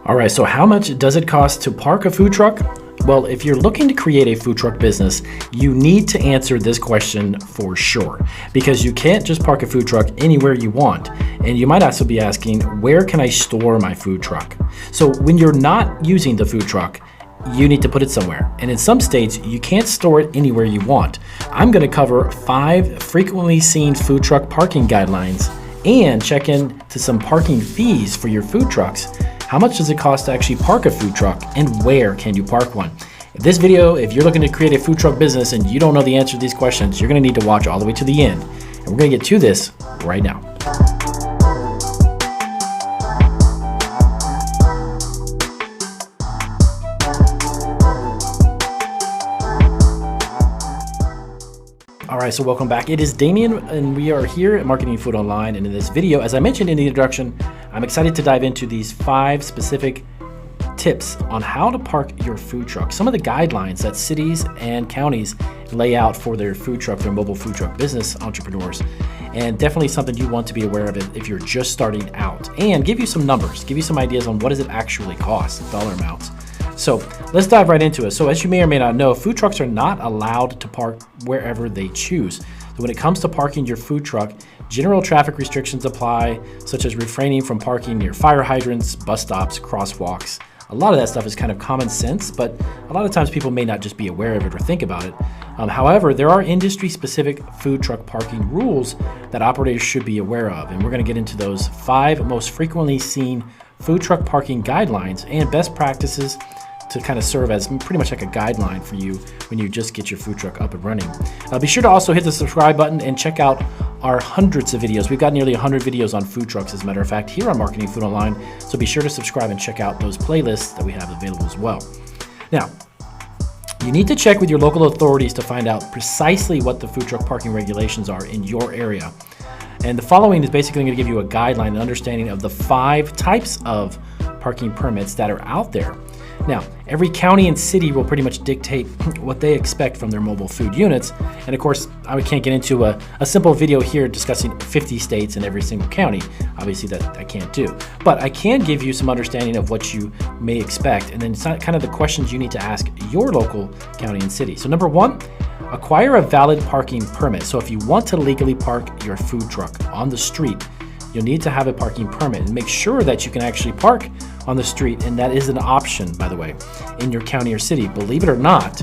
All right, so how much does it cost to park a food truck? Well, if you're looking to create a food truck business, you need to answer this question for sure, because you can't just park a food truck anywhere you want. And you might also be asking, where can I store my food truck? So when you're not using the food truck, you need to put it somewhere. And in some states, you can't store it anywhere you want. I'm going to cover 5 frequently seen food truck parking guidelines and check in to some parking fees for your food trucks. How much does it cost to actually park a food truck, and where can you park one? This video, if you're looking to create a food truck business and you don't know the answer to these questions, you're going to need to watch all the way to the end. And we're going to get to this right now. All right, so welcome back. It is Damien, and we are here at Marketing Food Online. And in this video, as I mentioned in the introduction, I'm excited to dive into these 5 specific tips on how to park your food truck. Some of the guidelines that cities and counties lay out for their food truck, their mobile food truck business entrepreneurs, and definitely something you want to be aware of if you're just starting out. And give you some numbers, give you some ideas on what does it actually cost, dollar amounts. So let's dive right into it. So as you may or may not know, food trucks are not allowed to park wherever they choose. So when it comes to parking your food truck, general traffic restrictions apply, such as refraining from parking near fire hydrants, bus stops, crosswalks. A lot of that stuff is kind of common sense, but a lot of times people may not just be aware of it or think about it. However, there are industry-specific food truck parking rules that operators should be aware of, and we're going to get into those 5 most frequently seen food truck parking guidelines and best practices to kind of serve as pretty much like a guideline for you when you just get your food truck up and running. Be sure to also hit the subscribe button and check out our hundreds of videos. We've got nearly 100 videos on food trucks, as a matter of fact, here on Marketing Food Online. So be sure to subscribe and check out those playlists that we have available as well. Now, you need to check with your local authorities to find out precisely what the food truck parking regulations are in your area. And the following is basically going to give you a guideline and understanding of the 5 types of parking permits that are out there. Now, every county and city will pretty much dictate what they expect from their mobile food units. And of course, I can't get into a simple video here discussing 50 states and every single county. Obviously, that I can't do. But I can give you some understanding of what you may expect, and then it's kind of the questions you need to ask your local county and city. So number 1, acquire a valid parking permit. So if you want to legally park your food truck on the street, you'll need to have a parking permit, and make sure that you can actually park on the street. And that is an option, by the way, in your county or city. Believe it or not,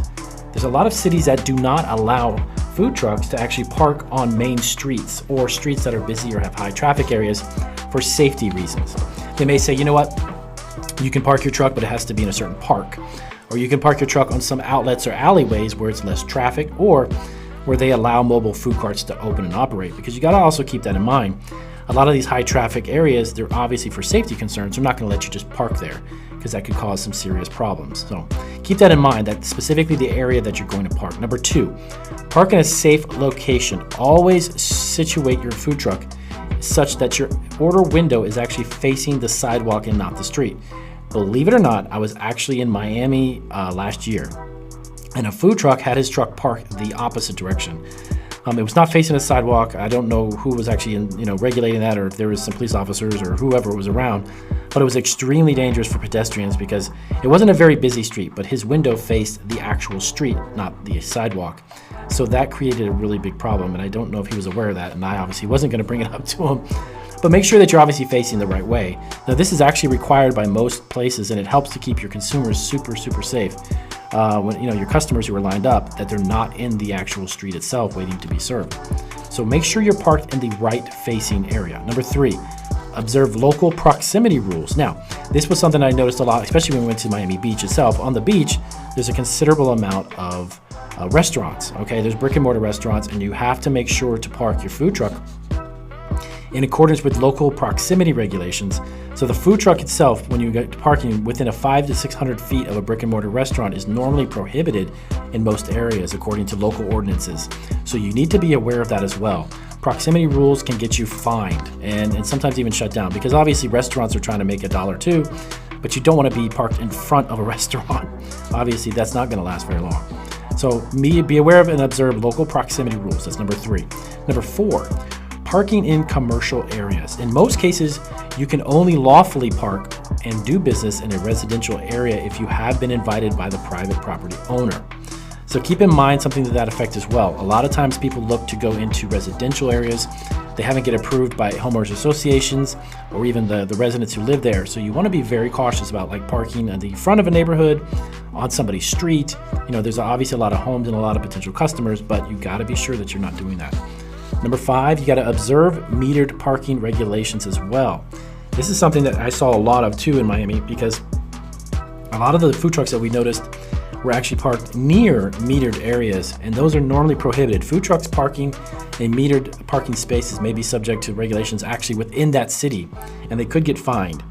there's a lot of cities that do not allow food trucks to actually park on main streets or streets that are busy or have high traffic areas for safety reasons. They may say, you know what, you can park your truck, but it has to be in a certain park. Or you can park your truck on some outlets or alleyways where it's less traffic, or where they allow mobile food carts to open and operate. Because you gotta also keep that in mind. A lot of these high traffic areas, they're obviously for safety concerns. They're not going to let you just park there, because that could cause some serious problems. So keep that in mind, that specifically the area that you're going to park. Number 2, park in a safe location. Always situate your food truck such that your order window is actually facing the sidewalk and not the street. Believe it or not, I was actually in Miami last year, and a food truck had his truck parked the opposite direction. It was not facing a sidewalk. I don't know who was actually regulating that, or if there was some police officers or whoever was around, but it was extremely dangerous for pedestrians because it wasn't a very busy street, but his window faced the actual street, not the sidewalk. So that created a really big problem, and I don't know if he was aware of that, and I obviously wasn't going to bring it up to him. But make sure that you're obviously facing the right way. Now, this is actually required by most places, and it helps to keep your consumers super, super safe. When your customers who are lined up, that they're not in the actual street itself waiting to be served. So make sure you're parked in the right facing area. Number 3, observe local proximity rules. Now, this was something I noticed a lot, especially when we went to Miami Beach itself. On the beach, there's a considerable amount of restaurants. Okay, there's brick and mortar restaurants, and you have to make sure to park your food truck in accordance with local proximity regulations. So the food truck itself, when you get to parking within a 500 to 600 feet of a brick and mortar restaurant, is normally prohibited in most areas according to local ordinances. So you need to be aware of that as well. Proximity rules can get you fined and sometimes even shut down, because obviously restaurants are trying to make $1 too, but you don't want to be parked in front of a restaurant. Obviously that's not going to last very long. So be aware of and observe local proximity rules. That's number 3. Number 4, parking in commercial areas. In most cases, You can only lawfully park and do business in a residential area if you have been invited by the private property owner. So keep in mind something to that effect as well. A lot of times people look to go into residential areas. They haven't get approved by homeowners associations or even the residents who live there. So you want to be very cautious about like parking at the front of a neighborhood, on somebody's street. You know, there's obviously a lot of homes and a lot of potential customers, but you got to be sure that you're not doing that. Number 5, you got to observe metered parking regulations as well. This is something that I saw a lot of too in Miami, because a lot of the food trucks that we noticed were actually parked near metered areas, and those are normally prohibited. Food trucks parking in metered parking spaces may be subject to regulations actually within that city, and they could get fined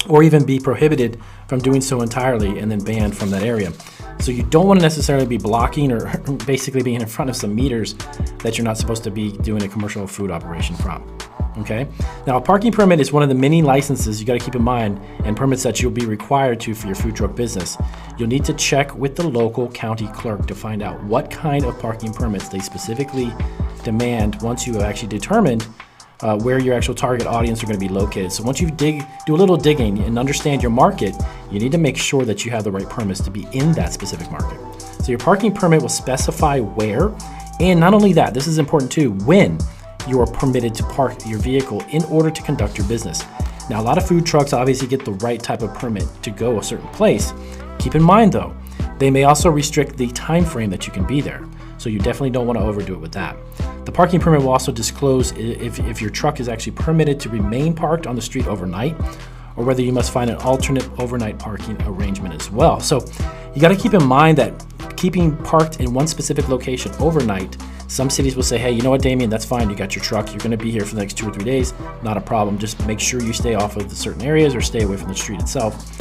or even be prohibited from doing so entirely and then banned from that area. So you don't want to necessarily be blocking or basically being in front of some meters that you're not supposed to be doing a commercial food operation from. Okay. Now, a parking permit is one of the many licenses you got to keep in mind and permits that you'll be required to for your food truck business. You'll need to check with the local county clerk to find out what kind of parking permits they specifically demand once you have actually determined where your actual target audience are going to be located. So once you do a little digging and understand your market, you need to make sure that you have the right permits to be in that specific market. So your parking permit will specify where, and not only that, this is important too, when you are permitted to park your vehicle in order to conduct your business. Now, a lot of food trucks obviously get the right type of permit to go a certain place. Keep in mind though, they may also restrict the time frame that you can be there. So you definitely don't want to overdo it with that. The parking permit will also disclose if your truck is actually permitted to remain parked on the street overnight, or whether you must find an alternate overnight parking arrangement as well. So you got to keep in mind that keeping parked in one specific location overnight, some cities will say, hey, you know what, Damien, that's fine. You got your truck. You're going to be here for the next 2 or 3 days. Not a problem. Just make sure you stay off of the certain areas or stay away from the street itself.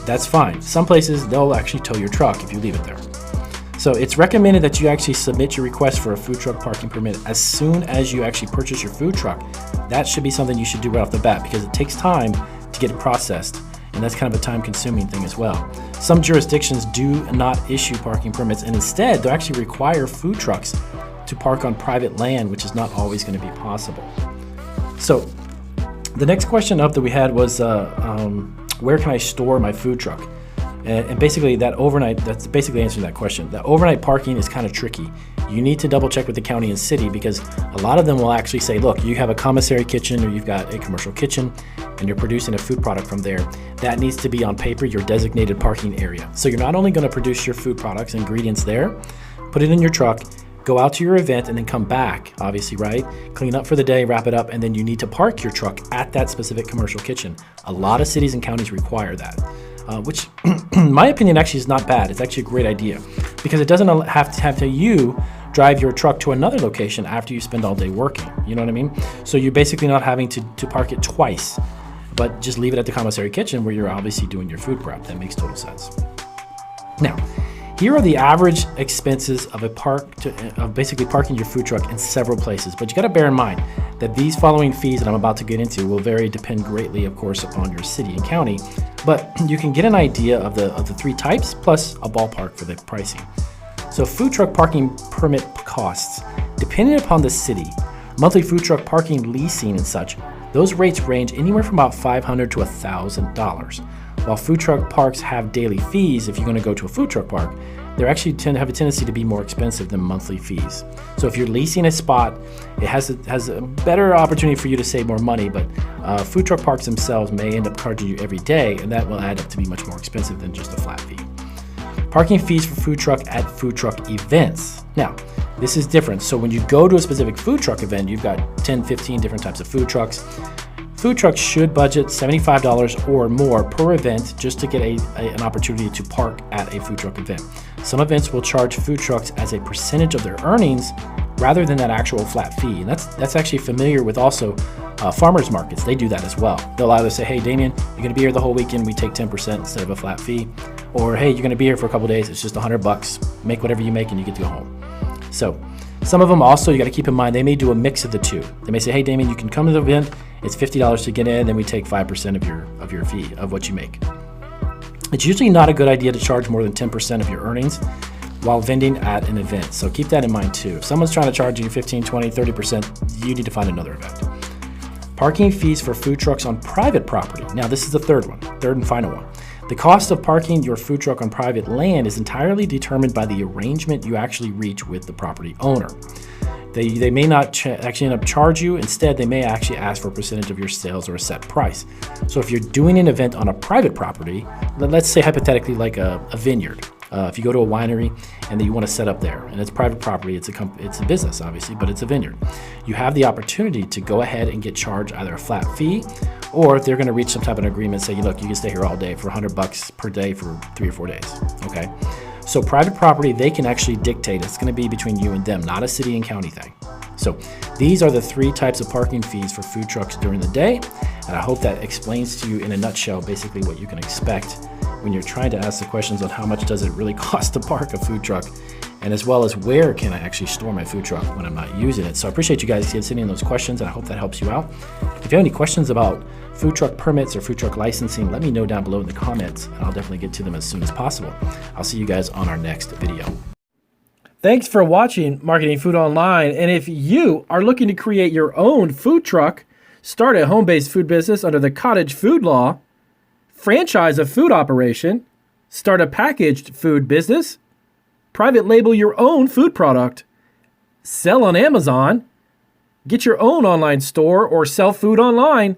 That's fine. Some places, they'll actually tow your truck if you leave it there. So it's recommended that you actually submit your request for a food truck parking permit as soon as you actually purchase your food truck. That should be something you should do right off the bat, because it takes time to get it processed, and that's kind of a time-consuming thing as well. Some jurisdictions do not issue parking permits, and instead they'll actually require food trucks to park on private land, which is not always going to be possible. So the next question up that we had was, where can I store my food truck? And basically that's basically answering that question. The overnight parking is kind of tricky. You need to double check with the county and city, because a lot of them will actually say, look, you have a commissary kitchen or you've got a commercial kitchen and you're producing a food product from there. That needs to be on paper your designated parking area. So you're not only going to produce your food products, ingredients there, put it in your truck, go out to your event, and then come back, obviously, right? Clean up for the day, wrap it up, and then you need to park your truck at that specific commercial kitchen. A lot of cities and counties require that, which in my opinion actually is not bad. It's actually a great idea, because it doesn't have to you drive your truck to another location after you spend all day working. You know what I mean? So you're basically not having to park it twice, but just leave it at the commissary kitchen where you're obviously doing your food prep. That makes total sense. Now, here are the average expenses of basically parking your food truck in several places. But you got to bear in mind that these following fees that I'm about to get into will depend greatly, of course, upon your city and county. But you can get an idea of the 3 types plus a ballpark for the pricing. So food truck parking permit costs, depending upon the city, monthly food truck parking leasing and such, those rates range anywhere from about $500 to $1,000. While food truck parks have daily fees, if you're going to go to a food truck park, they actually tend to have a tendency to be more expensive than monthly fees. So if you're leasing a spot, it has a better opportunity for you to save more money, but food truck parks themselves may end up charging you every day, and that will add up to be much more expensive than just a flat fee. Parking fees for food truck at food truck events. Now, this is different. So when you go to a specific food truck event, you've got 10, 15 different types of food trucks. Food trucks should budget $75 or more per event just to get an opportunity to park at a food truck event. Some events will charge food trucks as a percentage of their earnings rather than that actual flat fee. And that's actually familiar with also farmers markets. They do that as well. They'll either say, hey, Damien, you're going to be here the whole weekend. We take 10% instead of a flat fee. Or, hey, you're going to be here for a couple days. It's just $100. Make whatever you make and you get to go home. So some of them also, you got to keep in mind, they may do a mix of the two. They may say, hey, Damien, you can come to the event. It's $50 to get in, then we take 5% of your fee of what you make. It's usually not a good idea to charge more than 10% of your earnings while vending at an event. So keep that in mind too. If someone's trying to charge you 15, 20, 30%, you need to find another event. Parking fees for food trucks on private property. Now, this is the third and final one. The cost of parking your food truck on private land is entirely determined by the arrangement you actually reach with the property owner. They may not actually end up charge you. Instead, they may actually ask for a percentage of your sales or a set price. So if you're doing an event on a private property, let's say hypothetically like a vineyard. If you go to a winery and then you want to set up there, and it's private property, it's a business obviously, but it's a vineyard. You have the opportunity to go ahead and get charged either a flat fee, or if they're going to reach some type of agreement, say, look, you can stay here all day for $100 per day for 3 or 4 days. Okay. So private property, they can actually dictate. It's going to be between you and them, not a city and county thing. So these are the 3 types of parking fees for food trucks during the day. And I hope that explains to you in a nutshell basically what you can expect when you're trying to ask the questions on how much does it really cost to park a food truck, and as well as where can I actually store my food truck when I'm not using it. So I appreciate you guys sending in those questions, and I hope that helps you out. If you have any questions about food truck permits or food truck licensing, let me know down below in the comments, and I'll definitely get to them as soon as possible. I'll see you guys on our next video. Thanks for watching Marketing Food Online. And if you are looking to create your own food truck, start a home-based food business under the cottage food law, franchise a food operation, start a packaged food business, private label your own food product, sell on Amazon, get your own online store, or sell food online,